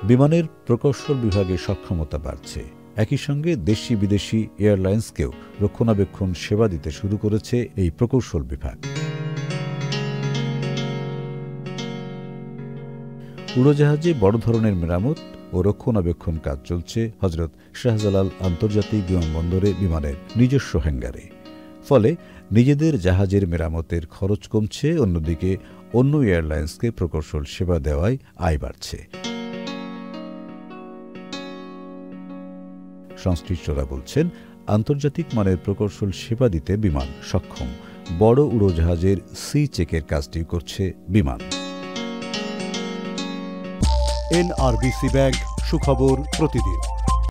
বিমানের প্রকৌশল বিভাগের সক্ষমতা বাড়ছে। একই সঙ্গে দেশি বিদেশি এয়ারলাইন্সকেও রক্ষণাবেক্ষণ সেবা দিতে শুরু করেছে এই প্রকৌশল বিভাগ। উড়োজাহাজে বড় ধরনের মেরামত ও রক্ষণাবেক্ষণ কাজ চলছে হজরত শাহজালাল আন্তর্জাতিক বিমানবন্দরে বিমানের নিজস্ব হ্যাঙ্গারে। ফলে নিজেদের জাহাজের মেরামতের খরচ কমছে, অন্যদিকে অন্য এয়ারলাইন্সকে প্রকৌশল সেবা দেওয়ায় আয় বাড়ছে। সংশ্লিষ্টরা বলছেন, আন্তর্জাতিক মানের প্রকৌশল সেবা দিতে বিমান সক্ষম। বড় উড়োজাহাজের সি চেকের কাজটি করছে বিমান। NRBC ব্যাংক, সুখবর প্রতিদিন।